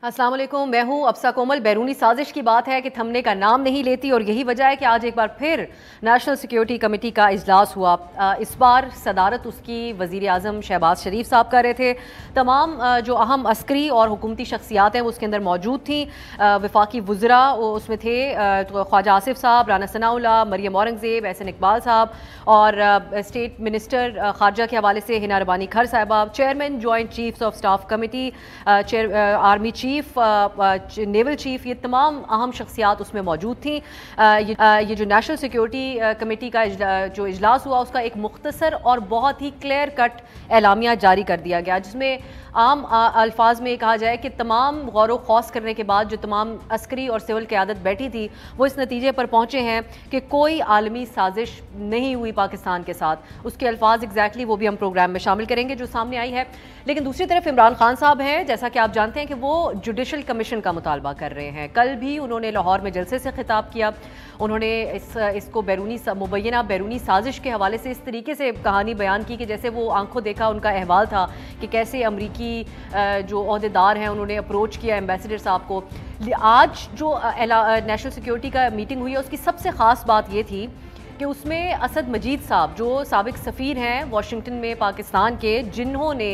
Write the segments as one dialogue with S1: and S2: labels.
S1: अस्सलाम वालेकुम, मैं हूँ अब्सा कोमल। बैरूनी साजिश की बात है कि थमने का नाम नहीं लेती और यही वजह है कि आज एक बार फिर नेशनल सिक्योरिटी कमेटी का इजलास हुआ। इस बार सदारत उसकी वज़ीर आज़म शहबाज शरीफ साहब कर रहे थे। तमाम जो अहम अस्करी और हुकूमती शख्सियात हैं वो उसके अंदर मौजूद थी। वफाकी वज़रा उसमें थे, तो ख्वाजा आसिफ साहब, राना सनाउल्लाह, मरियम औरंगज़ेब, एहसन इकबाल साहब और स्टेट मिनिस्टर ख़ारजा के हवाले से हिना रबानी खर साहिबा, chairman joint chiefs of staff committee, army chief, naval chief, ये तमाम अहम शख्सियात उसमें मौजूद थी। ये जो नेशनल सिक्योरिटी कमेटी का जो इजलास हुआ उसका एक मुख्तसर और बहुत ही क्लियर कट एलामिया जारी कर दिया गया, जिसमें आम अल्फाज में कहा जाए कि तमाम गौर व खौस करने के बाद जो तमाम अस्करी और सिविल क़यादत बैठी थी वो इस नतीजे पर पहुँचे हैं कि कोई आलमी साजिश नहीं हुई पाकिस्तान के साथ। उसके अल्फाज एग्जैक्टली वो भी हम प्रोग्राम में शामिल करेंगे जो सामने आई है। लेकिन दूसरी तरफ इमरान खान साहब हैं, जैसा कि आप जानते हैं कि वो जुडिशल कमीशन का मुतालबा कर रहे हैं। कल भी उन्होंने लाहौर में जलसे से खिताब किया। उन्होंने इसको मुबैना बैरूनी साजिश के हवाले से इस तरीके से कहानी बयान की कि जैसे वो आंखों देखा उनका अहवाल था कि कैसे अमरीकी जो ओहदेदार हैं उन्होंने अप्रोच किया एम्बेसडर साहब को। आज जो नेशनल सिक्योरिटी का मीटिंग हुई है उसकी सबसे ख़ास बात ये थी कि उसमें असद मजीद साहब जो साबिक सफ़ीर हैं वाशिंगटन में पाकिस्तान के, जिन्होंने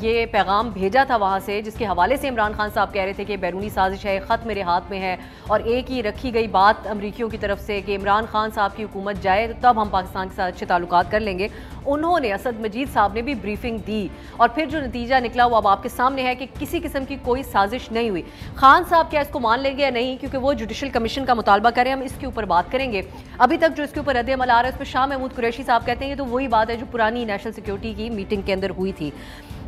S1: ये पैगाम भेजा था वहाँ से, जिसके हवाले से इमरान खान साहब कह रहे थे कि बैरूनी साजिश है, ख़त मेरे हाथ में है और एक ही रखी गई बात अमरीकियों की तरफ से कि इमरान खान साहब की हुकूमत जाए तो तब हम पाकिस्तान के साथ अच्छे ताल्लुकात कर लेंगे। उन्होंने, असद मजीद साहब ने भी ब्रीफिंग दी और फिर जो नतीजा निकला वो अब आपके सामने है कि किसी किस्म की कोई साजिश नहीं हुई। खान साहब क्या इसको मान लेंगे या नहीं, क्योंकि वो जुडिशल कमीशन का मुतालबा करें, हम इसके ऊपर बात करेंगे। अभी तक जो इसके ऊपर रद्द अमल आ रहा है उस पर शाह महमूद कुरैशी साहब कहते हैं ये तो वही बात है जो पुरानी नेशनल सिक्योरिटी की मीटिंग के अंदर हुई थी।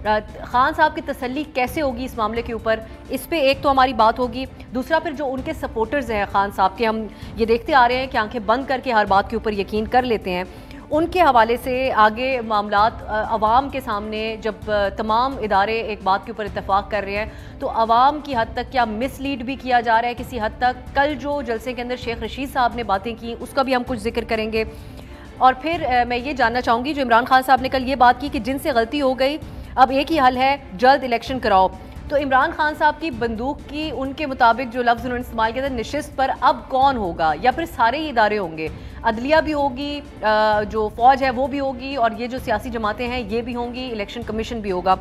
S1: खान साहब की तसल्ली कैसे होगी इस मामले के ऊपर, इस पे एक तो हमारी बात होगी। दूसरा फिर जो उनके सपोर्टर्स हैं खान साहब के, हम ये देखते आ रहे हैं कि आंखें बंद करके हर बात के ऊपर यकीन कर लेते हैं, उनके हवाले से आगे मामलात अवाम के सामने जब तमाम इदारे एक बात के ऊपर इत्तेफाक कर रहे हैं तो अवाम की हद तक क्या मिसलीड भी किया जा रहा है किसी हद तक। कल जो जलसे के अंदर शेख रशीद साहब ने बातें की उसका भी हम कुछ जिक्र करेंगे। और फिर मैं ये जानना चाहूँगी, जो इमरान खान साहब ने कल ये बात की कि जिनसे गलती हो गई अब एक ही हल है, जल्द इलेक्शन कराओ, तो इमरान खान साहब की बंदूक की उनके मुताबिक जो लफ्ज़ उन्होंने इस्तेमाल किया था नशिस्त पर अब कौन होगा, या फिर सारे ही इदारे होंगे, अदलिया भी होगी, जो फ़ौज है वो भी होगी और ये जो सियासी जमातें हैं ये भी होंगी, इलेक्शन कमीशन भी होगा।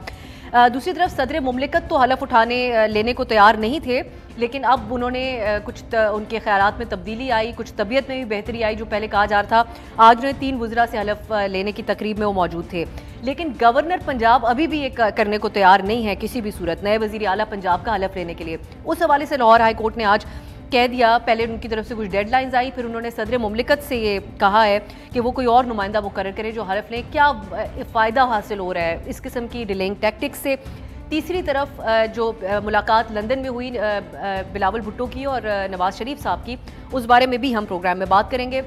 S1: दूसरी तरफ सदर मुमलिकत तो हलफ उठाने लेने को तैयार नहीं थे, लेकिन अब उन्होंने उनके ख्यालात में तब्दीली आई, कुछ तबीयत में भी बेहतरी आई। जो पहले कहा जा रहा था, आज उन्हें 3 वज़रा से हलफ लेने की तकरीब में वो मौजूद थे, लेकिन गवर्नर पंजाब अभी भी ये करने को तैयार नहीं है किसी भी सूरत, नए वज़ीर आला पंजाब का हलफ लेने के लिए। उस हवाले से लाहौर हाई कोर्ट ने आज कह दिया, पहले उनकी तरफ से कुछ डेडलाइंस आई, फिर उन्होंने सदर मुमलिकत से ये कहा है कि वो कोई और नुमाइंदा मुकर्रर करे जो हलफ लें। क्या फ़ायदा हासिल हो रहा है इस किस्म की डिलेइंग टैक्टिक्स से। तीसरी तरफ जो मुलाकात लंदन में हुई बिलावल भुट्टो की और नवाज शरीफ साहब की, उस बारे में भी हम प्रोग्राम में बात करेंगे।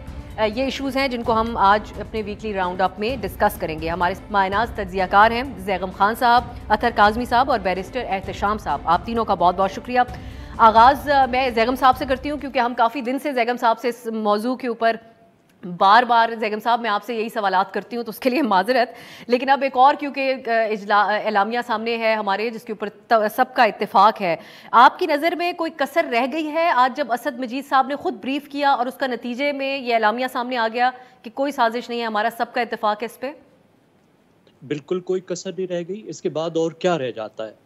S1: ये इश्यूज़ हैं जिनको हम आज अपने वीकली राउंड अप में डिस्कस करेंगे। हमारे मायनाज तज्ज़ियाकार हैं ज़ैगम खान साहब, अतर काज़मी साहब और बैरिस्टर एहतशाम साहब, आप तीनों का बहुत बहुत शुक्रिया। आगाज़ मैं ज़ैगम साहब से करती हूँ क्योंकि हम काफ़ी दिन से ज़ैगम साहब से इस मौजू के ऊपर बार बार, ज़ैगम साहब मैं आपसे यही सवालात करती हूँ तो उसके लिए माजरत, लेकिन अब एक और क्योंकि एलामिया सामने है हमारे जिसके ऊपर सबका इत्तेफाक है, आपकी नज़र में कोई कसर रह गई है आज जब असद मजीद साहब ने खुद ब्रीफ किया और उसका नतीजे में ये एलामिया सामने आ गया कि कोई साजिश नहीं है, हमारा सबका इत्तेफाक है इस पर?
S2: बिल्कुल कोई कसर नहीं रह गई, इसके बाद और क्या रह जाता है।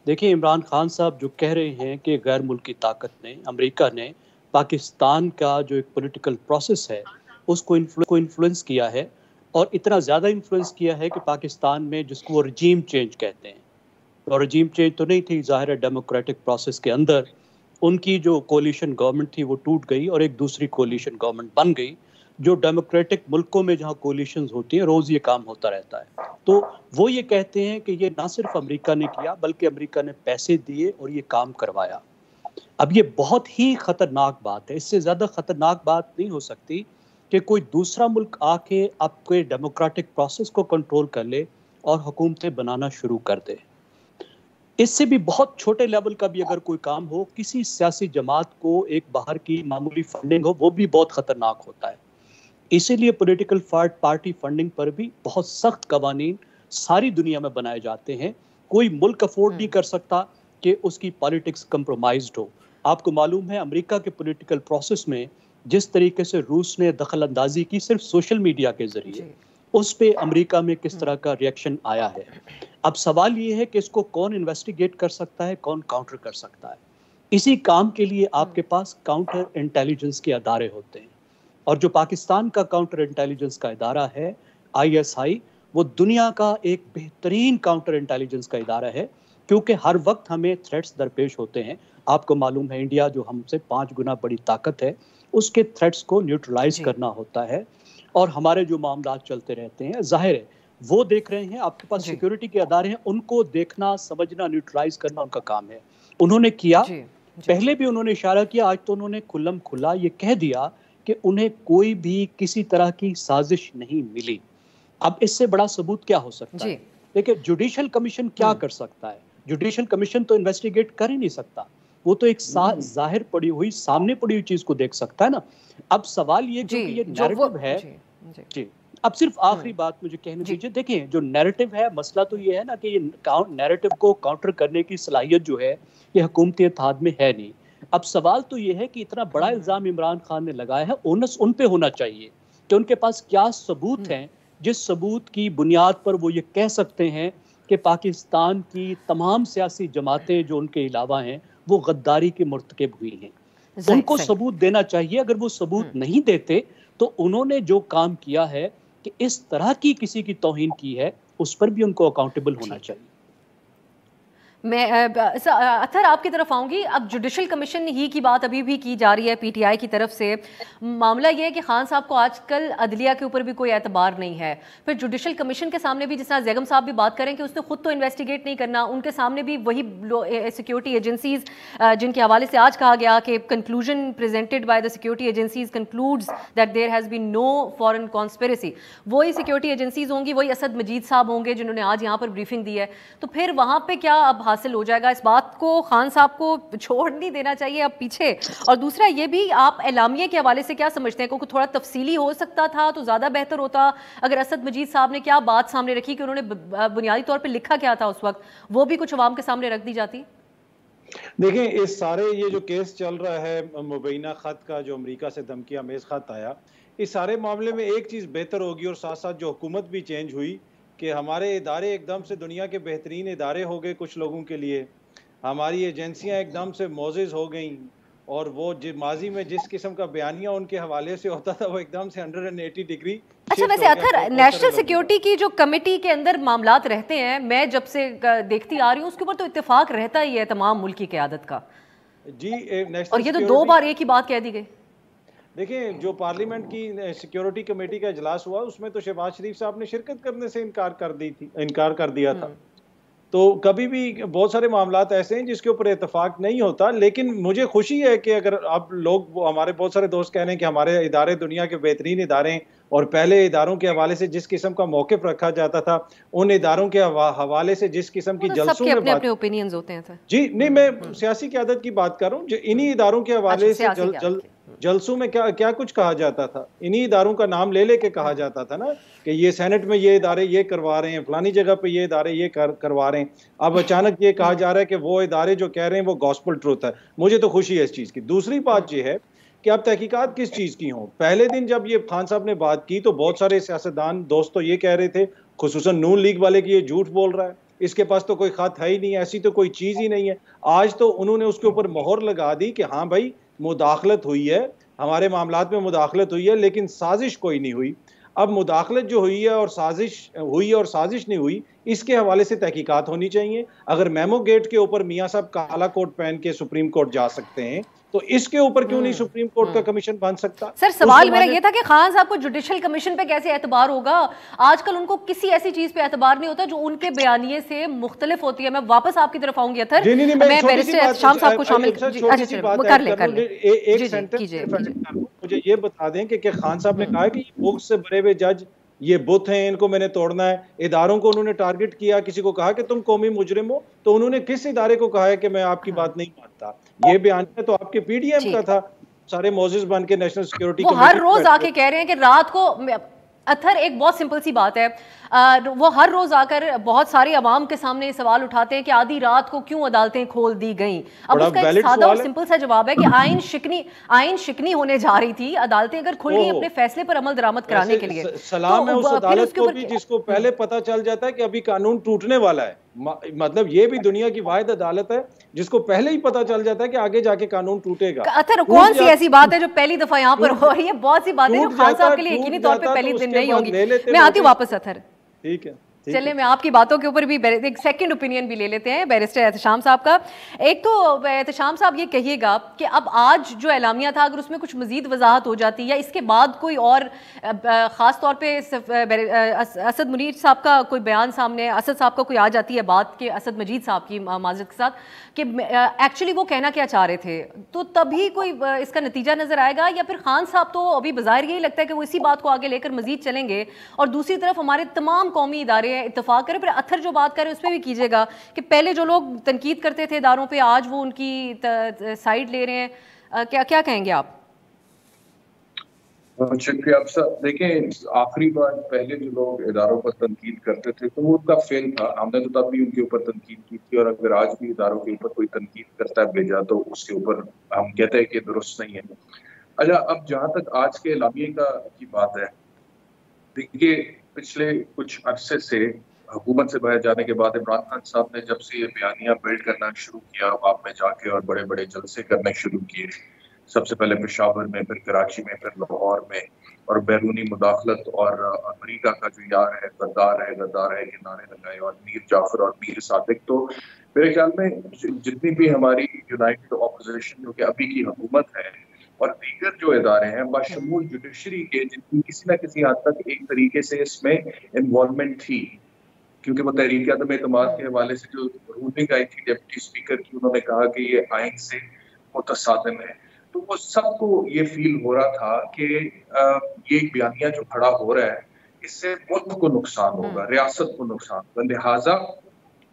S2: देखिए, इमरान खान साहब जो कह रहे हैं कि गैर मुल्की ताकत ने, अमेरिका ने पाकिस्तान का जो एक पॉलिटिकल प्रोसेस है उसको इन्फ्लुएंस किया है, और इतना ज़्यादा इन्फ्लुएंस किया है कि पाकिस्तान में जिसको वो रजीम चेंज कहते हैं, और रजीम चेंज तो नहीं थी, ज़ाहिर है डेमोक्रेटिक प्रोसेस के अंदर उनकी जो कोलिशन गवर्नमेंट थी वो टूट गई और एक दूसरी कोलिशन गवर्नमेंट बन गई। जो डेमोक्रेटिक मुल्कों में जहाँ कोलिशंस होती हैं रोज़ ये काम होता रहता है। तो वो ये कहते हैं कि ये ना सिर्फ अमेरिका ने किया बल्कि अमेरिका ने पैसे दिए और ये काम करवाया। अब ये बहुत ही ख़तरनाक बात है, इससे ज़्यादा ख़तरनाक बात नहीं हो सकती कि कोई दूसरा मुल्क आके आपके डेमोक्रेटिक प्रोसेस को कंट्रोल कर ले और हुकूमतें बनाना शुरू कर दे। इससे भी बहुत छोटे लेवल का भी अगर कोई काम हो, किसी सियासी जमात को एक बाहर की मामूली फंडिंग हो, वो भी बहुत ख़तरनाक होता है। इसीलिए पॉलिटिकल पार्टी फंडिंग पर भी बहुत सख्त कवानीन सारी दुनिया में बनाए जाते हैं। कोई मुल्क अफोर्ड नहीं कर सकता کہ اس کی پالیٹکس کمپرومائزڈ ہو. آپ کو معلوم ہے امریکہ کے پولیٹیکل پروسیس میں جس طریقے سے روس نے دخل اندازی کی صرف سوشل میڈیا کے ذریعے, اس پہ امریکہ میں کس طرح کا ریئیکشن آیا ہے. اب سوال یہ ہے کہ اس کو کون انویسٹیگیٹ کر سکتا ہے, کون کاؤنٹر کر سکتا ہے. اسی کام کے لیے آپ کے پاس کاؤنٹر انٹیلیجنس کے ادارے ہوتے ہیں, اور جو پاکستان کا کاؤنٹر انٹیلیجنس کا ادارہ ہے ISI, وہ دنیا کا ایک بہترین کاؤنٹر انٹیلیجنس کا ادارہ ہے, کیونکہ ہر وقت ہمیں تھریٹس درپیش ہوتے ہیں. آپ کو معلوم ہے انڈیا جو ہم سے 5 گنا بڑی طاقت ہے, اس کے تھریٹس کو نیوٹرلائز کرنا ہوتا ہے, اور ہمارے جو معاملات چلتے رہتے ہیں ظاہر ہے وہ دیکھ رہے ہیں. آپ کے پاس سیکیورٹی کے ادارے ہیں, ان کو دیکھنا, سمجھنا, نیوٹرلائز کرنا ان کا کام ہے. انہوں نے کیا, پہلے بھی انہوں نے اشارہ کیا, آج تو انہوں نے کھلم کھلا یہ کہہ دیا کہ انہیں کوئی بھی کسی طرح کی سازش نہیں ملی. اب اس سے بڑا ثبوت کیا ہو سکتا ہے؟ دیکھیں جوڈیشل کمیشن کیا کر سکتا ہے؟ جوڈیشل کمیشن تو انویسٹیگیٹ کر ہی نہیں سکتا, وہ تو ایک ظاہر پڑی ہوئی, سامنے پڑی ہوئی چیز کو دیکھ سکتا ہے نا. اب سوال یہ کہ یہ نیریٹو ہے. جی اب صرف آخری بات مجھے کہنے دیجیے. دیکھیں جو نیریٹو ہے, مسئلہ تو یہ ہے نا کہ یہ نیریٹو کو کاؤنٹر کرنے کی صلاحیت جو ہے یہ حکومتی اتحاد میں ہے نہیں. اب سوال تو یہ ہے کہ اتنا بڑا الزام عمران خان نے لگایا ہے, اونس ان پہ ہونا چاہیے کہ ان کے پاس کیا ثبوت ہیں, جس ثبوت کی بنیاد پر وہ یہ کہہ سکتے ہیں کہ پاکستان کی تمام سیاسی جماعتیں جو ان کے علاوہ ہیں وہ غداری کے مرتکب ہوئی ہیں. ان کو ثبوت دینا چاہیے. اگر وہ ثبوت نہیں دیتے تو انہوں نے جو کام کیا ہے کہ اس طرح کی کسی کی توہین کی ہے, اس پر بھی ان کو اکاؤنٹیبل ہونا چاہیے.
S1: میں اطہر آپ کی طرف آؤں گی. اب جوڈیشل کمیشن ہی کی بات ابھی بھی کی جا رہی ہے PTI کی طرف سے. معاملہ یہ ہے کہ خان صاحب کو آج کل عدلیہ کے اوپر بھی کوئی اعتبار نہیں ہے. پھر جوڈیشل کمیشن کے سامنے بھی, جس طرح زیگم صاحب بھی بات کریں کہ اس نے خود تو انویسٹیگیٹ نہیں کرنا, ان کے سامنے بھی وہی سیکیورٹی ایجنسیز جن کے حوالے سے آج کہا گیا کہ conclusion presented by the security agencies concludes that there has been no foreign conspiracy, وہی سیکیورٹی ایجنسیز ہوں گی, وہی اسد مجید صاحب ہوں گے جنہوں نے آج یہاں پر بریفنگ دی ہے. تو پھر وہاں پہ کیا اب حاصل ہو جائے گا؟ اس بات کو خان صاحب کو چھوڑ نہیں دینا چاہیے اب پیچھے. اور دوسرا یہ بھی, آپ اعلامیے کے حوالے سے کیا سمجھتے ہیں, کیونکہ تھوڑا تفصیلی ہو سکتا تھا تو زیادہ بہتر ہوتا. اگر اسد مجید صاحب نے کیا بات سامنے رکھی کہ انہوں نے بنیادی طور پہ لکھا کیا تھا اس وقت, وہ بھی کچھ عوام کے سامنے رکھ دی جاتی.
S3: دیکھیں اس سارے یہ جو کیس چل رہا ہے مبینہ خط کا, جو امریکہ سے دھمکی آمیز خط آیا, اس سارے معاملے میں ایک چیز بہتر ہوگی, اور ساتھ ساتھ جو حکومت بھی چینج ہوئی کہ ہمارے ادارے ایک دم سے دنیا کے بہترین ادارے ہو گئے کچھ لوگوں کے لیے, ہماری ایجنسیاں ایک دم سے معزز ہو گئیں, اور وہ ماضی میں جس قسم کا بیانیہ ان کے حوالے سے ہوتا تھا وہ ایک دم سے 180 ڈگری.
S1: اچھا ویسے اطہر, نیشنل سیکیورٹی کی جو کمیٹی کے اندر معاملات رہتے ہیں, میں جب سے دیکھتی آ رہی ہوں اس کے اوپر تو اتفاق رہتا ہی ہے تمام ملک کی قیادت کا.
S3: جی,
S1: اور یہ تو 2 بار ایک ہی بات کہہ دی گئی.
S3: دیکھیں جو پارلیمنٹ کی سیکیورٹی کمیٹی کا اجلاس ہوا اس میں تو شہباز شریف صاحب نے شرکت کرنے سے انکار کر دیا تھا. تو کبھی بھی بہت سارے معاملات ایسے ہیں جس کے اوپر اتفاق نہیں ہوتا. لیکن مجھے خوشی ہے کہ اگر اب لوگ, ہمارے بہت سارے دوست کہہ رہے ہیں کہ ہمارے ادارے دنیا کے بہترین ادارے ہیں, اور پہلے اداروں کے حوالے سے جس قسم کا موقف رکھا جاتا تھا, ان اداروں کے حوالے سے جس قسم کی جلسوں میں
S1: اپنے اوپینینز ہوتے ہیں.
S3: جی نہیں, میں سیاسی قیادت کی بات کر رہا ہوں. جو انہی اداروں کے حوالے سے جلسوں میں کیا کچھ کہا جاتا تھا, انہی اداروں کا نام لے کے کہا جاتا تھا نا کہ یہ سینٹ میں یہ ادارے یہ کروا رہے ہیں, فلانی جگہ پہ یہ ادارے یہ کروا رہے ہیں. اب اچانک یہ کہا جا رہا ہے کہ وہ ادارے جو کہہ رہے ہیں وہ گاسپل ٹروتھ ہے. مجھے تو خوشی ہے اس چیز کی. دوسری بات یہ ہے کہ اب تحقیقات کس چیز کی ہوں. پہلے دن جب یہ خان صاحب نے بات کی تو بہت سارے سیاستدان دوست تو یہ کہہ رہے تھے, خصوصاً نون لیگ والے, کہ یہ جھوٹ بول رہا ہے, اس کے پاس تو کوئی خط ہے ہی نہیں, ایسی تو کوئی چیز ہی نہیں ہے. آج تو انہوں نے اس کے اوپر مہر لگا دی کہ ہاں بھائی مداخلت ہوئی ہے, ہمارے معاملات میں مداخلت ہوئی ہے, لیکن سازش کوئی نہیں ہوئی. اب مداخلت جو ہوئی ہے اور سازش ہوئی اور سازش نہیں ہوئی, اس کے حوالے سے تحقیقات ہونی چاہیے. اگر میمو گیٹ کے اوپر میاں صاحب کالا کوٹ پہن کے سپریم کورٹ جا سکتے ہیں تو اس کے اوپر کیوں نہیں سپریم کورٹ کا کمیشن بن سکتا؟
S1: سر سوال میرا یہ تھا کہ خان صاحب کو جوڈیشل کمیشن پہ کیسے اعتبار ہوگا؟ آج کل ان کو کسی ایسی چیز پہ اعتبار نہیں ہوتا جو ان کے بیانیے سے مختلف ہوتی ہے. میں واپس آپ کی طرف آؤں گی اطہر, میں بیرسٹر شام صاحب کو شامل کر لیں.
S3: ایک سینٹنس مجھے یہ بتا دیں کہ خان صاحب نے کہا کہ یہ بوکس سے بھرے ہوئے جج یہ بت ہیں, ان کو میں نے توڑنا ہے. اداروں کو انہوں نے ٹارگٹ کیا, کسی کو کہا کہ تم قومی مجرم ہو, تو انہوں نے کس ادارے کو کہا ہے کہ میں آپ کی بات نہیں مانتا؟ یہ بیانیہ تو آپ کے PDM کا تھا, سارے معزز بن کے نیشنل سیکیورٹی
S1: وہ ہر روز آ کے کہہ رہے ہیں کہ رات کو. اطہر ایک بہت سمپل سی بات ہے, وہ ہر روز آ کر بہت سارے عوام کے سامنے یہ سوال اٹھاتے ہیں کہ آدھی رات کو کیوں عدالتیں کھول دی گئیں. اب اس کا ایک سادہ اور سمپل سا جواب ہے کہ آئین شکنی ہونے جا رہی تھی. عدالتیں اگر کھل گئی اپنے فیصلے پر عمل درآمد کرانے کے لیے,
S3: سلام ہے اس عدالت کو بھی جس کو پہلے پتہ چل جاتا ہے کہ ابھی قانون ٹوٹنے والا ہے. مطلب یہ بھی دنیا کی واحد عدالت ہے جس کو پہلے ہی پتہ چل جاتا ہے کہ آگے جا کے قانون ٹوٹے گا.
S1: اطہر کون سی ایسی بات ہے جو پہلی دفعہ یہاں پر ہو رہی ہے؟ بہت سی باتیں جو خان صاحب کے لیے یقینی طور پہ پہلی دن نہیں ہوں گی. میں آتی ہوں واپس اطہر.
S3: ٹھیک ہے,
S1: چلے میں آپ کی باتوں کے اوپر بھی ایک سیکنڈ اوپینین بھی لے لیتے ہیں بیرسٹر احتشام صاحب کا. ایک تو احتشام صاحب یہ کہیے گا کہ اب آج جو اعلامیہ تھا اگر اس میں کچھ مزید وضاحت ہو جاتی یا اس کے بعد کوئی اور خاص طور پہ اسد منیر صاحب کا کوئی بیان سامنے, اسد صاحب کا کوئی آ جاتی ہے بات کہ اسد مجید صاحب کی معذرت کے ساتھ کہ ایکچولی وہ کہنا کیا چاہ رہے تھے, تو تبھی کوئی اس کا نتیجہ نظر آئے گا, یا پھر خان صاحب تو ابھی بظاہر یہی لگتا ہے کہ وہ اسی بات کو آگے لے کر مزید چلیں گے اور دوسری طرف ہمارے تمام قومی ادارے اتفاق کریں. پھر اطہر جو بات کریں اس پہ بھی کیجیے گا کہ پہلے جو لوگ تنقید کرتے تھے اداروں پہ آج وہ ان کی سائیڈ لے رہے ہیں, کیا کہیں گے آپ؟
S4: شکریہ. آپ صاحب دیکھیں, آخری بار پہلے جو لوگ اداروں پر تنقید کرتے تھے تو وہ ان کا فیل تھا. ہم نے تو تب بھی ان کے اوپر تنقید کی تھی, اور اگر آج بھی اداروں کے اوپر کوئی تنقید کرتا ہے بھیجا تو اس کے اوپر ہم کہتے ہیں کہ درست نہیں ہے. اچھا, اب جہاں تک آج کے اعلامیے کی بات ہے, دیکھیے پچھلے کچھ عرصے سے حکومت سے باہر جانے کے بعد عمران خان صاحب نے جب سے یہ بیانیہ بلڈ کرنا شروع کیا عوام میں جا کے اور بڑے بڑے جلسے کرنے شروع کیے, سب سے پہلے پشاور میں, پھر کراچی میں, پھر لاہور میں, اور بیرونی مداخلت اور امریکہ کا جو یار ہے غدار ہے کے نعرے لگائے, اور میر جعفر اور میر صادق. تو میرے خیال میں جتنی بھی ہماری یونائٹڈ اپوزیشن جو کہ ابھی کی حکومت ہے اور دیگر جو ادارے ہیں بشمول جوڈیشری کے, جن کی کسی نہ کسی حد تک ایک طریقے سے اس میں انوالومنٹ تھی, کیونکہ وہ تحریک عدم اعتماد کے حوالے سے جو رولنگ آئی تھی ڈپٹی اسپیکر کی, انہوں نے کہا کہ یہ آئین سے متصادم ہے, تو وہ سب کو یہ فیل ہو رہا تھا کہ یہ بیانیہ جو کھڑا ہو رہا ہے اس سے ملک کو نقصان ہوگا, ریاست کو نقصان ہوگا. لہٰذا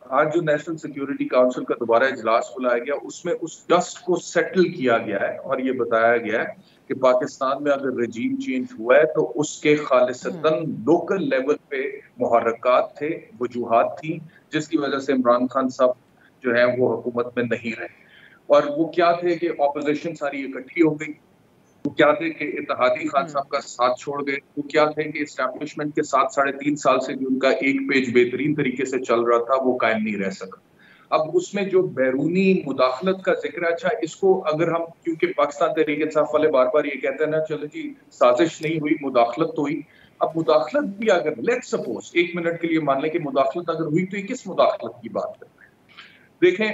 S4: آج جو نیشنل سیکیورٹی کاؤنسل کا دوبارہ اجلاس بلایا گیا اس میں اس ڈسٹ کو سیٹل کیا گیا ہے, اور یہ بتایا گیا ہے کہ پاکستان میں اگر رجیم چینج ہوا ہے تو اس کے خالصتاً لوکل لیول پہ محرکات تھے, وجوہات تھیں, جس کی وجہ سے عمران خان صاحب جو ہیں وہ حکومت میں نہیں رہے. اور وہ کیا تھے کہ اپوزیشن ساری اکٹھی ہو گئی, وہ کیا تھے کہ اتحادی خان صاحب کا ساتھ چھوڑ گئے, وہ کیا تھے کہ اسٹیبلشمنٹ کے ساتھ 3.5 سال سے جو ان کا ایک پیج بہترین طریقے سے چل رہا تھا وہ قائم نہیں رہ سکا. اب اس میں جو بیرونی مداخلت کا ذکر ہے, اچھا اس کو اگر ہم, کیونکہ پاکستان تحریک انصاف والے بار بار یہ کہتے ہیں نا چلو جی سازش نہیں ہوئی مداخلت تو ہوئی. اب مداخلت بھی اگر لیٹ سپوز 1 منٹ کے لیے مان لیں کہ مداخلت اگر ہوئی تو یہ کس مداخلت کی بات کرتے ہیں؟ دیکھیں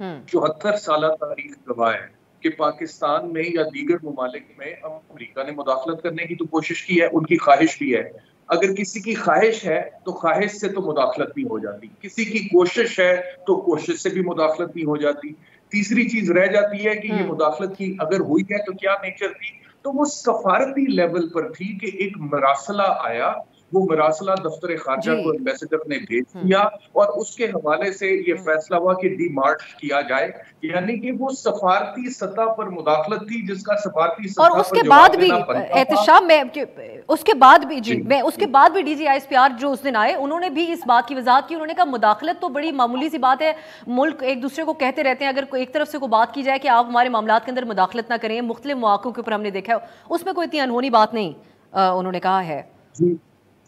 S4: 74 سالہ تاریخ گواہ ہے کہ پاکستان میں یا دیگر ممالک میں امریکہ نے مداخلت کرنے کی تو کوشش کی ہے, ان کی خواہش بھی ہے. اگر کسی کی خواہش ہے تو خواہش سے تو مداخلت نہیں ہو جاتی, کسی کی کوشش ہے تو کوشش سے بھی مداخلت نہیں ہو جاتی. تیسری چیز رہ جاتی ہے کہ یہ مداخلت کی اگر ہوئی ہے تو کیا نیچر تھی, تو وہ سفارتی لیول پر تھی کہ ایک مراسلہ آیا, وہ مراسلہ دفتر خارجہ کو ایمبیسڈر نے بھیج دیا اور اس کے حوالے سے یہ فیصلہ ہوا کہ ڈی مارچ کیا جائے, یعنی کہ وہ سفارتی سطح پر مداخلت تھی جس کا سفارتی سطح پر
S1: اور اس کے بعد بھی احتشام میں اس کے بعد بھی میں اس کے بعد بھی D G I S P R جو اس دن آئے انہوں نے بھی اس بات کی وضاحت کی. انہوں نے کہا مداخلت تو بڑی معمولی سی بات ہے, ملک ایک دوسرے کو کہتے رہتے ہیں, اگر ایک طرف سے کوئی بات کی جائے کہ آپ ہمارے معاملات کے اندر مداخلت نہ کریں, مختلف مواقع کے اوپر ہم نے دیکھا ہے, اس میں کوئی اتنی انہونی بات نہیں, انہوں نے کہا ہے.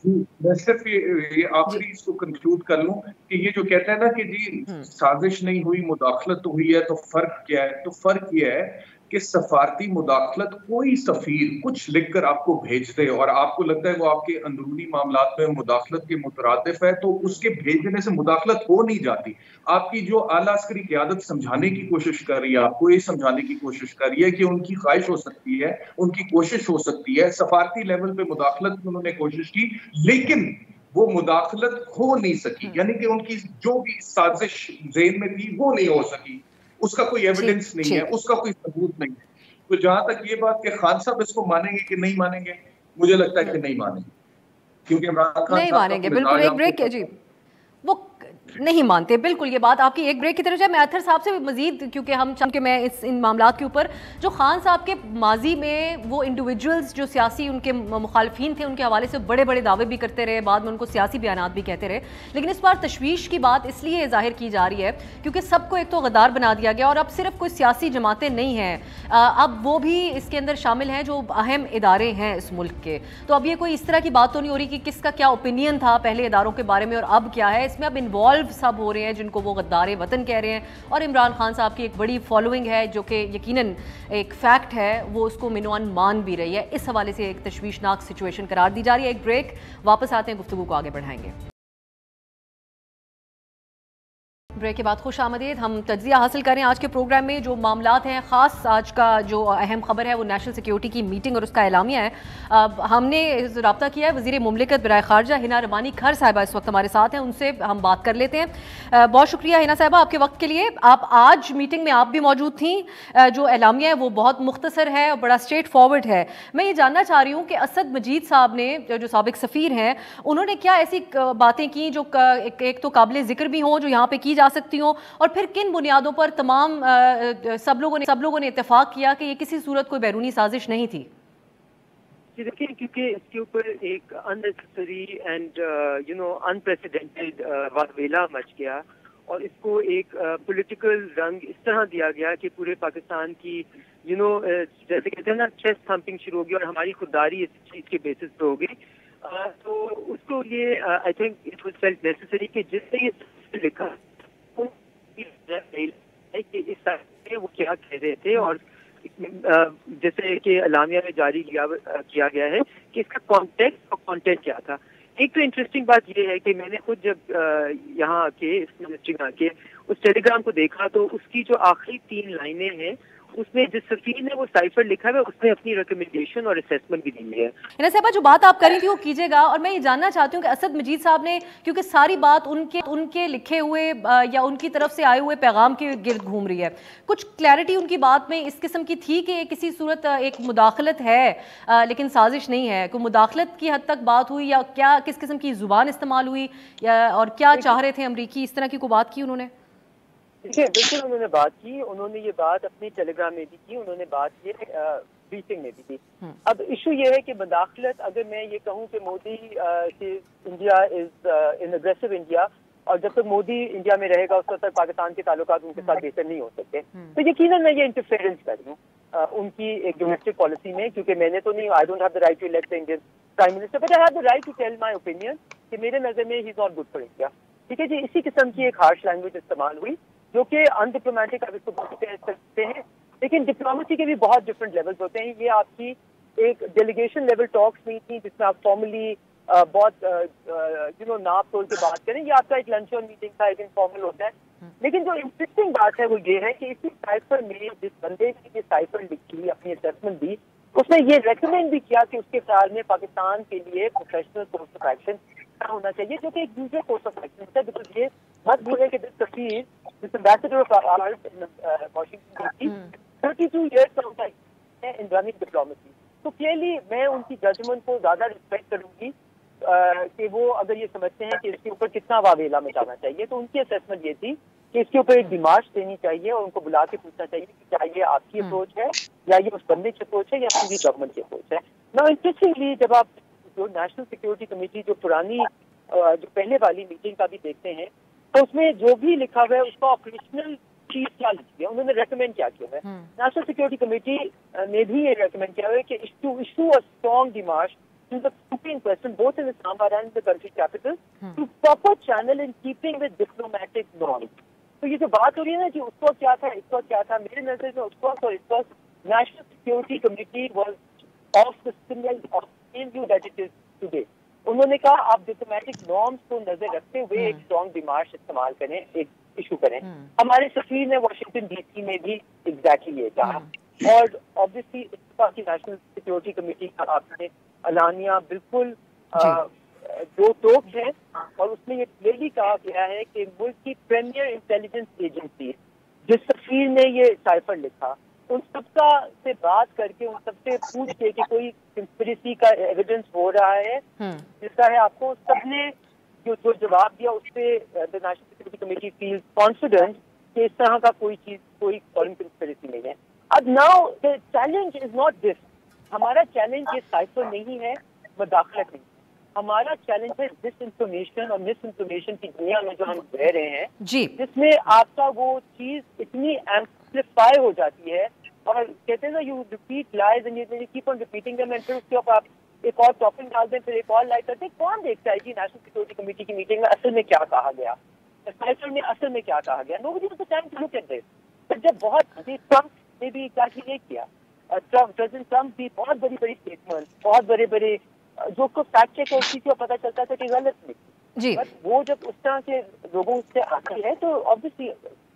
S4: میں صرف یہ آخری اس کو کنکلوڈ کر لوں کہ یہ جو کہتے ہیں نا کہ جی سازش نہیں ہوئی مداخلت تو ہوئی ہے, تو فرق کیا ہے؟ تو فرق یہ ہے کہ سفارتی مداخلت کوئی سفیر کچھ لکھ کر آپ کو بھیج دے اور آپ کو لگتا ہے وہ آپ کے اندرونی معاملات میں مداخلت کے مترادف ہے, تو اس کے بھیجنے سے مداخلت ہو نہیں جاتی. آپ کی جو اعلیٰ عسکری قیادت سمجھانے کی کوشش کر رہی ہے, آپ کو یہ سمجھانے کی کوشش کر رہی ہے کہ ان کی خواہش ہو سکتی ہے, ان کی کوشش ہو سکتی ہے, سفارتی لیول پہ مداخلت کی انہوں نے کوشش کی لیکن وہ مداخلت ہو نہیں سکی, یعنی کہ ان کی جو بھی سازش ذہن میں تھی وہ نہیں ہو سکی, اس کا کوئی ایویڈنس نہیں ہے, اس کا کوئی ثبوت نہیں ہے. تو جہاں تک یہ بات کہ خان صاحب اس کو مانیں گے کہ نہیں مانیں گے, مجھے لگتا ہے کہ نہیں مانیں گے, کیونکہ عمران خان
S1: نہیں مانیں گے. بالکل ایک بریک ہے جی, وہ نہیں مانتے. بالکل یہ بات آپ کی. ایک بریک کی طرف جائے. میں اطہر صاحب سے مزید, کیونکہ ہم کہ میں ان معاملات کے اوپر جو خان صاحب کے ماضی میں وہ انڈیویجولز جو سیاسی ان کے مخالفین تھے ان کے حوالے سے بڑے بڑے دعوے بھی کرتے رہے, بعد میں ان کو سیاسی بیانات بھی کہتے رہے, لیکن اس بار تشویش کی بات اس لیے ظاہر کی جا رہی ہے کیونکہ سب کو ایک تو غدار بنا دیا گیا, اور اب صرف کوئی سیاسی جماعتیں نہیں ہیں, اب وہ بھی اس کے اندر شامل ہیں جو اہم ادارے ہیں اس ملک کے. تو اب یہ کوئی اس طرح کی بات تو نہیں ہو رہی کہ کس کا کیا اوپینین تھا پہلے اداروں کے بارے میں اور اب کیا ہے. اس میں اب انوالو سب ہو رہے ہیں جن کو وہ غدار وطن کہہ رہے ہیں, اور عمران خان صاحب کی ایک بڑی فالوئنگ ہے جو کہ یقیناً ایک فیکٹ ہے, وہ اس کو منوان مان بھی رہی ہے. اس حوالے سے ایک تشویشناک سچویشن قرار دی جا رہی ہے. ایک بریک, واپس آتے ہیں, گفتگو کو آگے بڑھائیں گے. بریک کے بعد خوش آمدید. ہم تجزیہ حاصل کریں آج کے پروگرام میں جو معاملات ہیں. خاص آج کا جو اہم خبر ہے وہ نیشنل سیکیورٹی کی میٹنگ اور اس کا اعلامیہ ہے. ہم نے رابطہ کیا ہے وزیر مملکت برائے خارجہ ہنا رحمانی کھر صاحبہ اس وقت ہمارے ساتھ ہیں, ان سے ہم بات کر لیتے ہیں. بہت شکریہ ہنا صاحبہ آپ کے وقت کے لیے. آپ آج میٹنگ میں آپ بھی موجود تھیں. جو اعلامیہ ہے وہ بہت مختصر ہے اور بڑا اسٹریٹ فارورڈ ہے. میں یہ جاننا چاہ رہی ہوں کہ اسد مجید صاحب نے جو سابق سفیر ہیں انہوں نے کیا ایسی باتیں کی جو ایک تو قابل ذکر بھی ہوں, جو یہاں پہ کی جا سکتی ہوں, اور پھر کن بنیادوں پر تمام سب لوگوں نے اتفاق کیا کہ یہ کسی صورت کوئی بیرونی سازش نہیں تھی؟
S5: دیکھیں کیونکہ اس کے اوپر ایک اننیسیسری اینڈ انپریسیڈنٹڈ واویلا مچ گیا, اور اس کو ایک پولیٹیکل رنگ اس طرح دیا گیا کہ پورے پاکستان کی جیسے کہتے ہیں نا چیسٹ تھمپنگ شروع ہوگی, اور ہماری خودداری اس چیز کے بیسس پہ ہوگی. تو اس کو یہ I think it was felt necessary کہ جس نے یہ لکھا کہ اس طرح وہ کیا کہہ رہے تھے, اور جیسے کہ اعلامیہ میں جاری کیا گیا ہے کہ اس کا کانٹیکسٹ اور کانٹینٹ کیا تھا. ایک تو انٹرسٹنگ بات یہ ہے کہ میں نے خود جب یہاں آ کے اس منسٹری میں آ کے اس ٹیلی گرام کو دیکھا تو اس کی جو آخری 3 لائنیں ہیں اس میں جس سفیر نے وہ سائفر لکھا ہے اس نے اپنی ریکمنڈیشن اور اسیسمنٹ بھی دی ہے.
S1: ہنا صاحبہ جو بات آپ کر رہی تھی وہ کیجیے گا, اور میں یہ جاننا چاہتی ہوں کہ اسد مجید صاحب نے, کیونکہ ساری بات ان کے لکھے ہوئے یا ان کی طرف سے آئے ہوئے پیغام کے گرد گھوم رہی ہے, کچھ کلیئرٹی ان کی بات میں اس قسم کی تھی کہ کسی صورت ایک مداخلت ہے لیکن سازش نہیں ہے؟ کوئی مداخلت کی حد تک بات ہوئی, یا کیا کس قسم کی زبان استعمال ہوئی, اور کیا چاہ رہے تھے امریکی, اس طرح کی کوئی بات کی انہوں نے؟
S5: دیکھیے بالکل انہوں نے بات کی, انہوں نے یہ بات اپنی ٹیلی گرام میں بھی کی, انہوں نے بات یہ بریفنگ میں بھی کی. اب ایشو یہ ہے کہ مداخلت, اگر میں یہ کہوں کہ Modi India is in aggressive India, اور جب تک مودی انڈیا میں رہے گا اس وقت تک پاکستان کے تعلقات ان کے ساتھ بہتر نہیں ہو سکتے, تو یقیناً میں یہ انٹرفیئرنس کر دوں ان کی ایک ڈومیسٹک پالیسی میں, کیونکہ میں نے تو نہیں, I don't have the right to elect the Indian prime minister, but I have the right to tell my opinion کہ میرے نظر میں he is not good for India. ٹھیک ہے جی, اسی قسم کی ایک ہارش لینگویج استعمال ہوئی جو کہ ان ڈپلومیٹک آپ اس کو کہہ سکتے ہیں, لیکن ڈپلومیسی کے بھی بہت ڈفرینٹ لیولز ہوتے ہیں. یہ آپ کی ایک ڈیلیگیشن لیول ٹاکس نہیں تھی جس میں آپ فارملی بہت ناپ توڑ کے بات کریں, یہ آپ کا ایک لنچ اور میٹنگ تھا, ایک انفارمل ہوتا ہے. لیکن جو انٹرسٹنگ بات ہے وہ یہ ہے کہ اسی سائفر میں جس بندے کی یہ سائفر لکھی, اپنی اسیسمنٹ دی, اس نے یہ ریکمینڈ بھی کیا کہ اس کے خیال میں پاکستان کے لیے پروفیشنل کورس آف ایکشن ہونا چاہیے, جو کہ ایک دوسرے کورس آف ایکشن ہوتا ہے. بیکاز یہ مت بھولے کہ دس سفیر جس ambassador of Washington D C 32 years کا ہوتا ہے ان رننگ ڈپلومیسی. تو کلیئرلی میں ان کی ججمنٹ کو زیادہ ریسپیکٹ کروں گی کہ وہ اگر یہ سمجھتے ہیں کہ اس کے اوپر کتنا واویلا مچانا چاہیے, تو ان کی اسیسمنٹ یہ تھی کہ اس کے اوپر ایک ڈیمارش دینی چاہیے اور ان کو بلا کے پوچھنا چاہیے کہ کیا یہ آپ کی اپروچ ہے یا یہ اس بندے کی اپروچ ہے یا پوری گورنمنٹ کی اپروچ ہے. نا انٹرسٹنگلی جب آپ جو نیشنل سیکورٹی کمیٹی جو پرانی جو پہلے والی میٹنگ کا بھی دیکھتے ہیں تو اس میں جو بھی لکھا ہوا ہے اس کا آپریشنل چیز کیا لکھی ہے, انہوں نے ریکمینڈ کیا کیا ہے. نیشنل سیکورٹی کمیٹی نے بھی یہ ریکمینڈ کیا ہے کہ issue a strong demarche to the Supreme Question, both in Islamabad and the country capital, to proper channel in keeping with diplomatic norms. تو یہ جو بات ہو رہی ہے نا کہ اس وقت کیا تھا, اس وقت کیا تھا, میرے نظر میں اس وقت اور اس وقت national security committee was of the same view that it is today. انہوں نے کہا آپ ڈپلومیٹک نارمس کو نظر رکھتے ہوئے ایک اسٹرانگ ڈیمارش استعمال کریں, ایک ایشو کریں. ہمارے سفیر نے واشنگٹن ڈی سی میں بھی ایگزیکٹلی یہ کہا, اور آبویسلی کی نیشنل سیکورٹی کمیٹی کا آپ نے اعلانیہ بالکل دو ٹوک ہے, اور اس میں یہ کلیئرلی کہا گیا ہے کہ ملک کی پریمیئر انٹیلیجنس ایجنسی جس سفیر نے یہ سائفر لکھا, ان سب کا سے بات کر کے, ان سب سے پوچھ کے کہ کوئی کنسپریسی کا ایویڈنس ہو رہا ہے جس کا ہے آپ کو, سب نے जो जवाब दिया उस पे the national security committee feels confident कि इस तरह का कोई फॉरेन कंस्पिरेसी नहीं है। अब now the challenge is not this, हमारा चैलेंज ये साइफर नहीं है, मदाखलत नहीं, हमारा चैलेंज है डिस इंफॉर्मेशन और मिस इंफॉर्मेशन की दुनिया में जो हम रह रहे हैं जी, जिसमें आपका वो चीज इतनी एम्प्लीफाई हो जाती है और कहते हैं ना you repeat lies and you keep on repeating them and फिर उसके ऊपर आप एक और टॉपिक डाल दें, फिर एक और लाइक करते हैं। कौन देखता है कि नेशनल सिक्योरिटी कमेटी की मीटिंग में असल में क्या कहा गया, साइफर में असल में क्या कहा गया? Nobody was the time to look at this. पर जब बहुत ट्रम्प ने भी एग्जैक्टली ये किया, प्रेसिडेंट ट्रम्प भी बहुत बड़ी बड़ी स्टेटमेंट, बहुत बड़े बड़े जो को फैक्ट चेक और किसी को पता चलता था कि गलत नहीं जी, बट वो जब उस तरह से लोगों से आती है तो ऑब्वियसली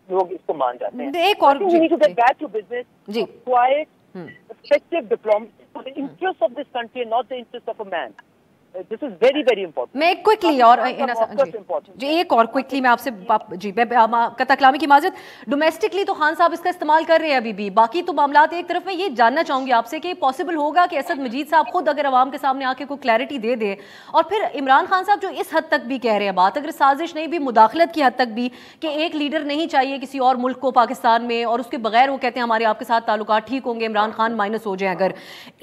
S5: लोग इसको मान जाते हैं। एक और बैक टू बिजनेस जी, quite effective diplomacy for the interest of this country and not the interest of a man. This is very very important.
S1: मैं क्विकली और जी एक और क्विकली मैं आपसे जी कता कलामी की माजरत, डोमेस्टिकली तो खान साहब इसका इस्तेमाल कर रहे हैं अभी भी, बाकी तो मामलात एक तरफ। मैं ये जानना चाहूंगी आपसे कि पॉसिबल होगा कि असद मजीद साहब खुद अगर अवाम के सामने आके कोई क्लैरिटी दे दे, और फिर इमरान खान साहब जो इस हद तक भी कह रहे हैं बात, अगर साजिश नहीं भी मुदाखलत की हद तक भी कि एक लीडर नहीं चाहिए किसी और मुल्क को पाकिस्तान में, और उसके बगैर वो कहते हैं हमारे आपके साथ ताल्लुकात ठीक होंगे, इमरान खान माइनस हो जाए, अगर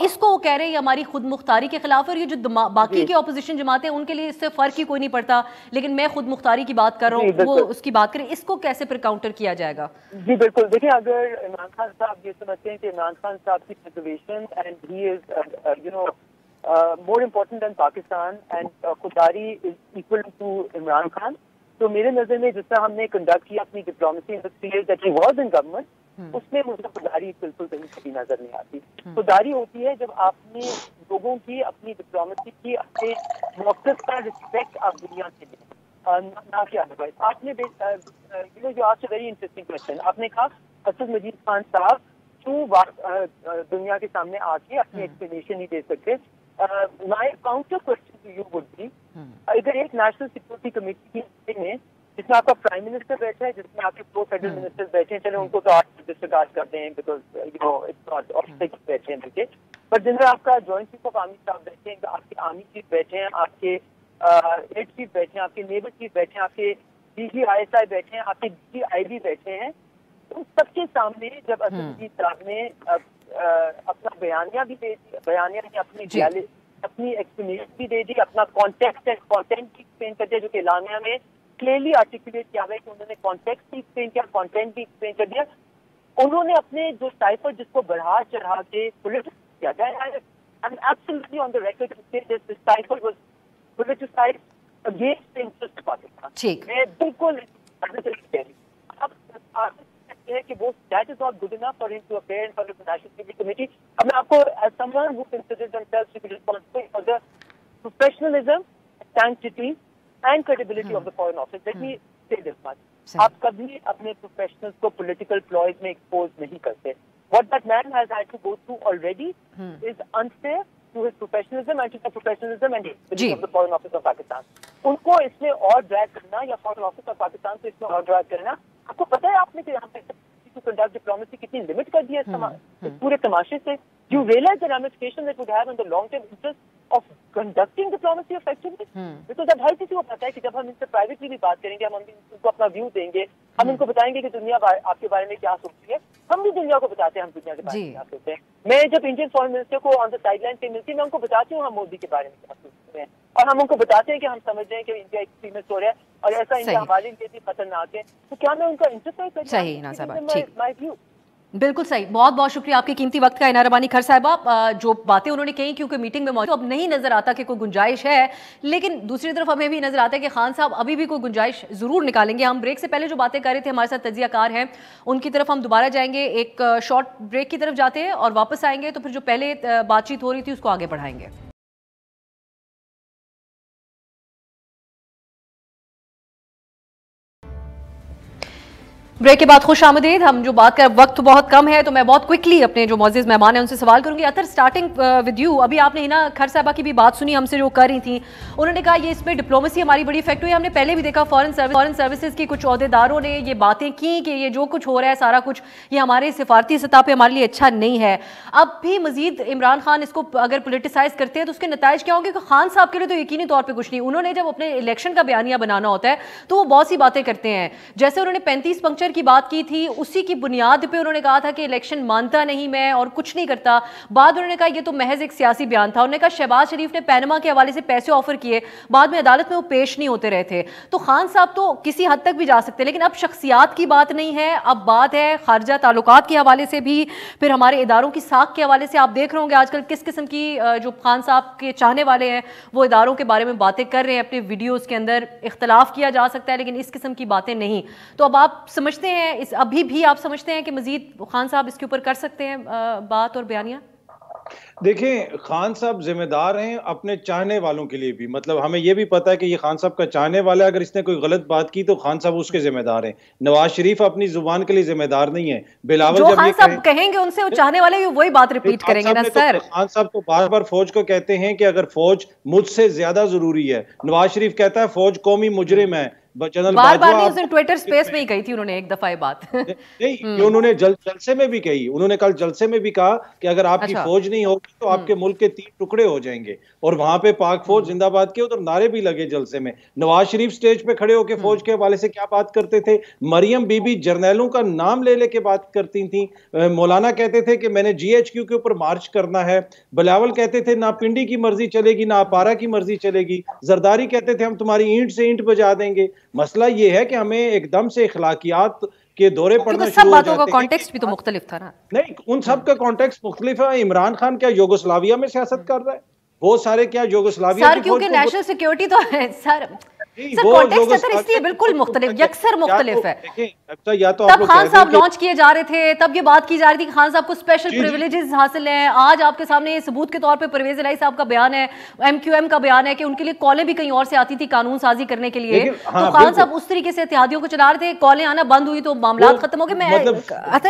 S1: इसको वो कह रहे हैं हमारी खुद मुख्तारी के खिलाफ है। और ये जो बाकी की ऑपोजिशन जमातें उनके लिए इससे फर्क ही कोई नहीं पड़ता, लेकिन मैं खुद मुख्तारी की बात कर रहा हूँ, वो उसकी बात करें, इसको कैसे फिर काउंटर किया जाएगा?
S5: जी बिल्कुल, देखिए अगर इमरान खान साहब ये समझते हैं कि इमरान खान साहब की preservation and he is you know more important than Pakistan and खुदारी is equal to Imran Khan, तो मेरे नजर में जिस तरह हमने कंडक्ट किया अपनी diplomacy in the 3 years that he was in government, उसमें मुझे खुदारी बिल्कुल कहीं नजर नहीं आती। खुदारी होती है जब आपने लोगों की अपनी डिप्लोमेसी की अपने मौक़िफ़ का रिस्पेक्ट आप दुनिया से दें, ना कि अदरवाइज। आपने you know you asked a very interesting question, आपने कहा असद मजीद खान साहब क्यों दुनिया के सामने आके अपनी एक्सप्लेनेशन नहीं दे सकते। My counter question to you would be, अगर एक नेशनल सिक्योरिटी कमेटी की मीटिंग में जिसमें आपका प्राइम मिनिस्टर बैठा है, जिसमें आपके 4 फेडरल मिनिस्टर्स बैठे हैं, चले उनको तो आप डिसरिगार्ड करते हैं because you know it's not officers बैठे हैं बैठे, पर जिनमें आपका जॉइंट चीफ ऑफ आर्मी साहब बैठे हैं, आपके आर्मी चीफ बैठे हैं, आपके एयर चीफ बैठे हैं, आपके नेवल चीफ बैठे हैं, आपके DGISI बैठे हैं, आपके DGIB बैठे हैं, तो सबके सामने जब असद साहब ने अपना बयानिया भी दे दिया, बयानिया ने अपनी एक्सप्लेनेशन भी दे दी, अपना कॉन्टेक्स्ट एंड कॉन्टेंट भी एक्सप्लेन कर दिया, जो कि एलानिया में क्लियरली आर्टिकुलेट किया गया कि उन्होंने कॉन्टेक्स्ट भी एक्सप्लेन किया, कॉन्टेंट भी एक्सप्लेन कर दिया। उन्होंने अपने जो साइफर जिसको बढ़ा चढ़ा के पॉलिटिक्स किया जाए, I am absolutely on the record to say this cipher was politicized against the interest of Pakistan. मैं बिल्कुल अब है कि वो that is not good enough for him to appear in front of the national security committee. अब मैं आपको as someone who considers themselves to be responsible for the professionalism, sanctity and credibility of the foreign office, let me say this much, आप कभी अपने professionals को political प्लॉयज में expose नहीं करते। What that man has had to go through already is unfair to his professionalism and to the professionalism and credibility of the foreign office of Pakistan. उनको इसमें और ड्रैग करना या फॉरेन ऑफिस ऑफ पाकिस्तान से इसमें और ड्रैग करना, आपको पता है आपने कि यहाँ पे कंडक्ट डिप्लोमेसी कितनी लिमिट कर दिया इस पूरे तमाशे से। You realize the ramifications it would have on the long-term interest of conducting diplomacy effectively? Because अब हर किसी को पता है कि जब हम इनसे प्राइवेटली भी बात करेंगे, हम उनको अपना व्यू देंगे, हम इनको बताएंगे कि दुनिया आपके बारे में क्या सोचती है, हम भी दुनिया को बताते हैं हम दुनिया के बारे में क्या सोचते हैं। मैं जब इंडियन फॉरेन मिनिस्टर को ऑन द साइडलाइन पे मिलती है, मैं उनको बताती हूँ हम मोदी के बारे में क्या सोचते हैं, और हम उनको बताते हैं कि हम समझ रहे हैं कि इंडिया एक्सट्रीमिस्ट हो रहा है और ऐसा इंडिया हमारे लिए भी खतरनाक है। तो क्या मैं उनका इंटरफेयर कर
S1: सही ना साहब,
S5: माय व्यू
S1: बिल्कुल सही। बहुत बहुत शुक्रिया आपके कीमती वक्त का इनार रबानी खर साहिबा। जो बातें उन्होंने कही क्योंकि मीटिंग में मौजूद, अब नहीं नजर आता कि कोई गुंजाइश है, लेकिन दूसरी तरफ हमें भी नजर आता है कि खान साहब अभी भी कोई गुंजाइश जरूर निकालेंगे। हम ब्रेक से पहले जो बातें कर रहे थे, हमारे साथ तज्जियाकार हैं, उनकी तरफ हम दोबारा जाएंगे, एक शॉर्ट ब्रेक की तरफ जाते हैं और वापस आएंगे तो फिर जो पहले बातचीत हो रही थी उसको आगे बढ़ाएंगे। ब्रेक के बाद खुश आमदीद। हम जो बात कर, वक्त तो बहुत कम है तो मैं बहुत क्विकली अपने जो मौजूद मेहमान हैं उनसे सवाल करूंगी। अतर स्टार्टिंग विद यू, अभी आपने हिना खर साहबा की भी बात सुनी हमसे जो कर रही थी, उन्होंने कहा ये इसमें डिप्लोमेसी हमारी बड़ी इफेक्ट हुई। हमने पहले भी देखा फॉरेन सर्विसेज की कुछ अहदेदारों ने ये बातें की कि ये जो कुछ हो रहा है सारा कुछ ये हमारे सिफारती सतह पर हमारे लिए अच्छा नहीं है। अब भी मजीद इमरान खान इसको अगर पोलिटिसाइज करते हैं तो उसके नताइज क्या होंगे? खान साहब के लिए तो यकीनी तौर पर कुछ नहीं, उन्होंने जब अपने इलेक्शन का बयानिया बनाना होता है तो वो बहुत सी बातें करते हैं। जैसे उन्होंने 35 पंक्चर की बात की थी, उसी की बुनियाद पे उन्होंने कहा था कि इलेक्शन मानता नहीं मैं और कुछ नहीं करता। बाद उन्होंने कहा ये तो महज एक सियासी बयान था। उन्होंने कहा शहबाज शरीफ ने पैनमा के हवाले से पैसे ऑफर किए, बाद में अदालत में वो पेश नहीं होते रहे थे। तो खान साहब तो किसी हद तक भी जा सकते, लेकिन अब शख्सियात की बात नहीं है, अब बात है खारजा ताल्लुकात के हवाले से भी, फिर हमारे इदारों की साख के हवाले से। आप देख रहे होंगे आजकल किस किस्म की जो खान साहब के चाहने वाले हैं वो इदारों के बारे में बातें कर रहे हैं अपने वीडियोज़ के अंदर। इख्तलाफ किया जा सकता है लेकिन इस किस्म की बातें नहीं। तो अब आप समझते हैं इस अभी भी आप समझते हैं कि मजीद खान साहब इसके ऊपर कर सकते हैं बात और बयानिया?
S3: देखें, खान साहब जिम्मेदार हैं अपने चाहने वालों के लिए भी। मतलब हमें यह भी पता है कि ये खान साहब का चाहने वाला है, अगर इसने कोई गलत बात की तो खान साहब उसके जिम्मेदार हैं। नवाज शरीफ अपनी जुबान के लिए जिम्मेदार नहीं है। बिलावल
S1: जो खान साहब कहेंगे उनसे वो चाहने वाले भी वही बात रिपीट करेंगे ना सर।
S3: खान साहब तो बार बार फौज को कहते हैं कि अगर फौज मुझसे ज्यादा जरूरी है। नवाज शरीफ कहता है फौज कौमी मुजरिम है।
S1: बार बार नहीं, उसने ट्विटर स्पेस में ही कही थी उन्होंने एक दफा ये बात
S3: नहीं, ये उन्होंने जलसे में भी कही। उन्होंने कल जलसे में भी कहा कि अगर आपकी फौज नहीं होगी तो आपके मुल्क के 3 टुकड़े हो जाएंगे। और वहां पे पाक फौज जिंदाबाद के उधर नारे भी लगे जलसे में। नवाज शरीफ स्टेज पे खड़े होकर फौज के हवाले से क्या बात करते थे? मरियम बीबी जर्नैलों का नाम ले लेके बात करती थी। मौलाना कहते थे कि मैंने GHQ के ऊपर मार्च करना है। बिलावल कहते थे ना पिंडी की मर्जी चलेगी ना अपारा की मर्जी चलेगी। जरदारी कहते थे हम तुम्हारी ईंट से ईंट बजा देंगे। मसला ये है कि हमें एकदम से इखलाकियात के दौरे पड़ना शुरू हो जाते हैं।
S1: कॉन्टेक्स्ट भी तो मुख्तलिफ था ना।
S3: नहीं, उन सब का कॉन्टेक्स्ट मुख्तलिफ है। इमरान खान क्या यूगोस्लाविया में सियासत कर रहा है? वो सारे क्या यूगोस्लाविया
S1: सर, क्योंकि नेशनल सिक्योरिटी तो है सर। इसलिए बिल्कुल मुख्तलिफ, यकसर मुख्तलिफ है।
S3: या तो
S1: तब खान साहब लॉन्च किए जा रहे थे, तब ये बात की जा रही थी कि खान साहब को स्पेशल प्रिविलेजेस हासिल हैं। आज आपके सामने ये सबूत के तौर पे परवेज इलाही साहब का बयान है, MQM का बयान है कि उनके लिए कॉलें भी कहीं और से आती थी कानून साजी करने के लिए। तो खान साहब उस तरीके से इत्तेहादियों को चला रहे थे, कॉलें आना बंद हुई तो मामला खत्म हो गए।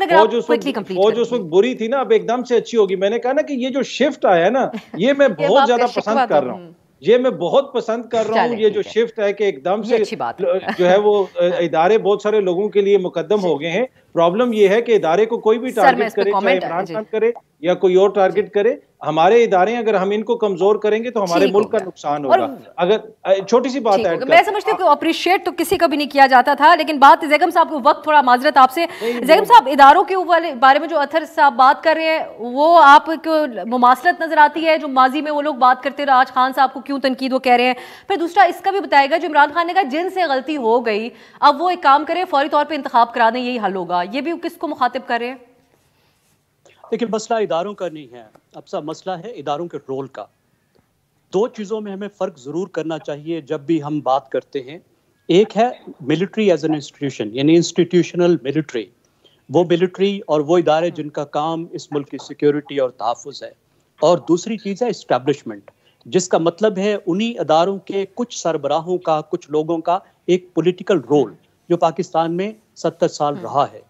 S3: फौज उस वक्त बुरी थी ना, अब एकदम से अच्छी होगी। मैंने कहा ना कि ये जो शिफ्ट आया ना, ये मैं बहुत ज्यादा पसंद कर रहा हूँ। ये मैं बहुत पसंद कर रहा हूँ। ये जो शिफ्ट है कि एकदम से जो है वो इदारे बहुत सारे लोगों के लिए मुकद्दम हो गए हैं। प्रॉब्लम ये है कि इदारे को कोई भी टारगेट करे, चाहे इमरान खान करे या कोई और टारगेट करे, हमारे इदारे अगर हम इनको कमजोर करेंगे तो हमारे मुल्क का नुकसान होगा। अगर छोटी सी बात है,
S1: मैं समझती हूँ कि अप्रिशिएट तो किसी का भी नहीं किया जाता था, लेकिन बात जैगम साहब को वक्त थोड़ा माजरत आपसे। जैगम साहब, इदारों के बारे में जो अथर साहब बात कर रहे हैं वो आपको मुमासलत नजर आती है? जो माजी में वो लोग बात करते रहे, आज खान साहब को क्यों तनकीद वो कह रहे हैं? फिर दूसरा इसका भी बताएगा, जो इमरान खान ने कहा जिनसे गलती हो गई अब वो एक काम करे, फौरी तौर पर इंतखाब करा दें, यही हल होगा, ये भी किसको मुखातिब कर रहे हैं?
S2: लेकिन मसला इदारों का नहीं है, अब सब मसला है इदारों के रोल का। 2 चीज़ों में हमें फ़र्क ज़रूर करना चाहिए जब भी हम बात करते हैं। एक है मिलिट्री एज एन इंस्टीट्यूशन, यानी इंस्टीट्यूशनल मिलिट्री, वो मिलिट्री और वो इदारे जिनका काम इस मुल्क की सिक्योरिटी और तहफ़्फ़ुज़ है। और दूसरी चीज़ है इस्टेब्लिशमेंट, जिसका मतलब है उन्हीं इदारों के कुछ सरबराहों का, कुछ लोगों का एक पॉलिटिकल रोल जो पाकिस्तान में 70 साल रहा है।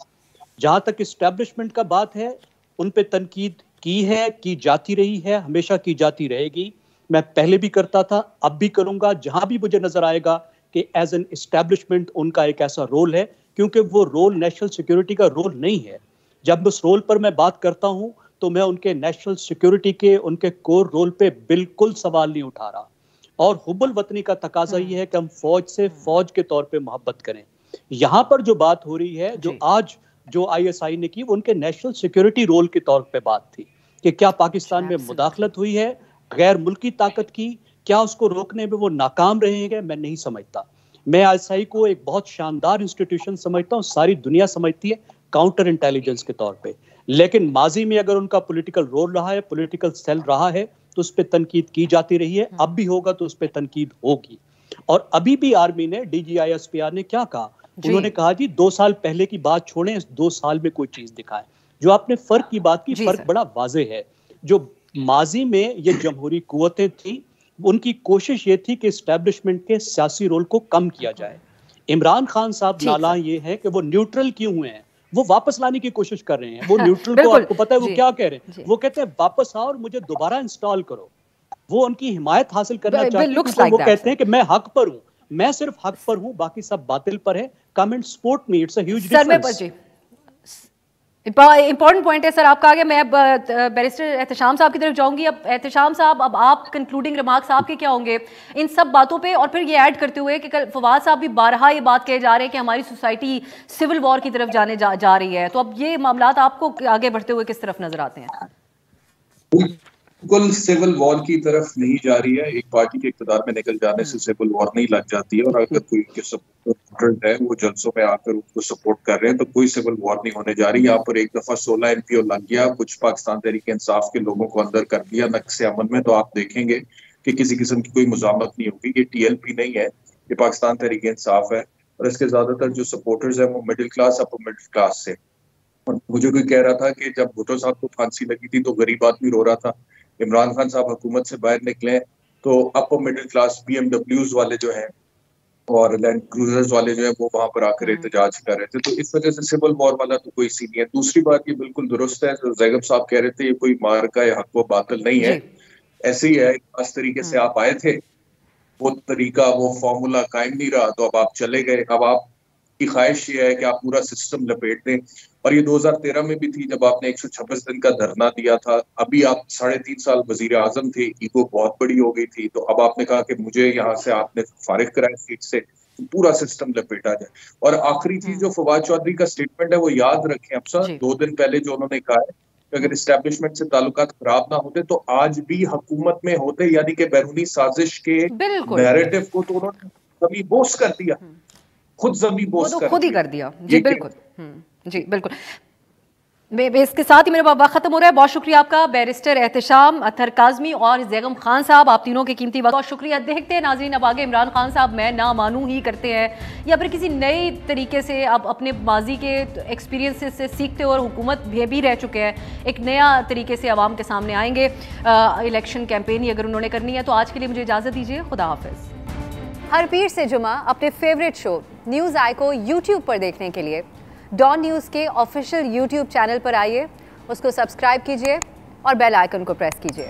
S2: जहाँ तक इस्टेब्लिशमेंट का बात है, उन पे तनकीद की है, की जाती रही है, हमेशा की जाती रहेगी। मैं पहले भी करता था, अब भी करूंगा, जहां भी मुझे नजर आएगा कि एज एन एस्टैब्लिशमेंट उनका एक ऐसा रोल है, क्योंकि वो रोल नेशनल सिक्योरिटी का रोल नहीं है। जब उस रोल पर मैं बात करता हूं तो मैं उनके नेशनल सिक्योरिटी के, उनके कोर रोल पे बिल्कुल सवाल नहीं उठा रहा। और हुब्बुल वतनी का तकाजा ये है कि हम फौज से फौज के तौर पर मोहब्बत करें। यहाँ पर जो बात हो रही है, जो आज जो ISI ने की, वो उनके नेशनल सिक्योरिटी रोल के तौर पे बात थी कि क्या पाकिस्तान में मुदाखलत हुई है गैर मुल्की ताकत की, क्या उसको रोकने में वो नाकाम रहेंगे? मैं नहीं समझता। मैं ISI को एक बहुत शानदार इंस्टीट्यूशन समझता हूँ, सारी दुनिया समझती है काउंटर इंटेलिजेंस के तौर पे। लेकिन माजी में अगर उनका पॉलिटिकल रोल रहा है, पॉलिटिकल सेल रहा है, तो उस पर तनकीद की जाती रही है, अब भी होगा तो उस पर तनकीद होगी। और अभी भी आर्मी ने, DGI-SPR ने क्या कहा? उन्होंने कहा जी 2 साल पहले की बात छोड़ें, 2 साल में कोई चीज दिखाए। जो आपने फर्क की बात की, फर्क बड़ा वाजे है। जो माजी में ये जमहूरी कुव्वतें थी, उनकी कोशिश ये थी कि एस्टैब्लिशमेंट के सियासी रोल को कम किया जाए। इमरान खान साहब नाला ये है कि वो न्यूट्रल क्यों हुए हैं, वो वापस लाने की कोशिश कर रहे हैं। वो न्यूट्रल को आपको पता है वो क्या कह रहे हैं, वो कहते हैं वापस आओ और मुझे दोबारा इंस्टॉल करो। वो उनकी हिमायत हासिल करना चाहते हैं, वो कहते हैं कि मैं हक पर हूँ, मैं सिर्फ हक पर हूँ, बाकी सब बातिल पर है। Come and support me, it's a huge difference.
S1: Important point है सर आपका आगे। मैं अब बैरिस्टर एहतशाम साहब की तरफ जाऊंगी। अब एहतशाम साहब, अब आप कंक्लूडिंग रिमार्क्स आपके क्या होंगे इन सब बातों पे? और फिर ये ऐड करते हुए कि कल फवाद साहब भी बारहा ये बात कहे जा रहे हैं कि हमारी सोसाइटी सिविल वॉर की तरफ जा रही है, तो अब ये मामलात आपको आगे बढ़ते हुए किस तरफ नजर आते हैं?
S4: बिल्कुल सिविल वॉर की तरफ नहीं जा रही है। एक पार्टी के इक़्तिदार में निकल जाने से सिविल वॉर नहीं लग जाती है, और अगर कोई उनके सपोर्टर है वो जलसों में आकर उनको सपोर्ट कर रहे हैं तो कोई सिविल वॉर नहीं होने जा रही। यहाँ पर एक दफा 16 MPO लग गया, कुछ पाकिस्तान तहरीक इंसाफ के लोगों को अंदर कर दिया नक्शे अमन में, तो आप देखेंगे कि किसी किस्म की कोई मुजामत नहीं होगी। ये TLP नहीं है, ये पाकिस्तान तहरीक इंसाफ है, और इसके ज्यादातर जो सपोर्टर्स हैं वो middle class, upper middle class से। और मुझे कोई कह रहा था कि जब भुट्टो साहब को फांसी लगी थी तो गरीब आदमी रो रहा था, इमरान खान साहब हुकूमत से बाहर निकले तो अपर मिडिल क्लास BMWs वाले जो हैं और लैंड क्रूजर्स वाले जो है वो वहां पर आकर एहतजाज कर रहे थे। तो इस वजह से सिविल वॉर वाला तो कोई सीन नहीं है। दूसरी बात ये बिल्कुल दुरुस्त है जो जैगब साहब कह रहे थे, ये कोई मार्का या हक व बातिल नहीं है, ऐसे ही है। इस तरीके से आप आए थे, वो तरीका वो फॉर्मूला कायम नहीं रहा, तो अब आप चले गए। अब आपकी ख्वाहिश ये है कि आप पूरा सिस्टम लपेट दें, और ये 2013 में भी थी जब आपने 126 दिन का धरना दिया था। अभी आप 3.5 साल वजीर आजम थे, ईगो बहुत बड़ी हो गई थी, तो अब आपने कहा कि मुझे यहाँ से आपने फारिग कराया सीट से, तो पूरा सिस्टम लपेटा जाए। और आखिरी चीज जो फवाद चौधरी का स्टेटमेंट है वो याद रखें अफसर, 2 दिन पहले जो उन्होंने कहा है कि अगर इस्टेब्लिशमेंट से ताल्लुकात खराब ना होते तो आज भी हुकूमत में होते, यानी कि बैरूनी साजिश के नैरेटिव को तो उन्होंने जमी बोस कर दिया, खुद जमी बोस
S1: खुद ही कर दिया। जी बिल्कुल, जी बिल्कुल। इसके साथ ही मेरा वक्त खत्म हो रहा है। बहुत शुक्रिया आपका बैरिस्टर एहतशाम, अतहर काज़मी और जैगम खान साहब, आप तीनों के कीमती वक्त बहुत शुक्रिया। देखते हैं नाज़रीन अब आगे इमरान खान साहब मैं ना मानूं ही करते हैं या फिर किसी नए तरीके से अब अपने माजी के एक्सपीरियंस से सीखते और हुकूमत भी रह चुके हैं, एक नया तरीके से आवाम के सामने आएंगे। इलेक्शन कैंपेन ही अगर उन्होंने करनी है। तो आज के लिए मुझे इजाज़त दीजिए, खुदा हाफिज़। हर पीर से जुमा अपने फेवरेट शो न्यूज़ आई को यूट्यूब पर देखने के लिए डॉन न्यूज़ के ऑफिशियल यूट्यूब चैनल पर आइए, उसको सब्सक्राइब कीजिए और बेल आइकन को प्रेस कीजिए।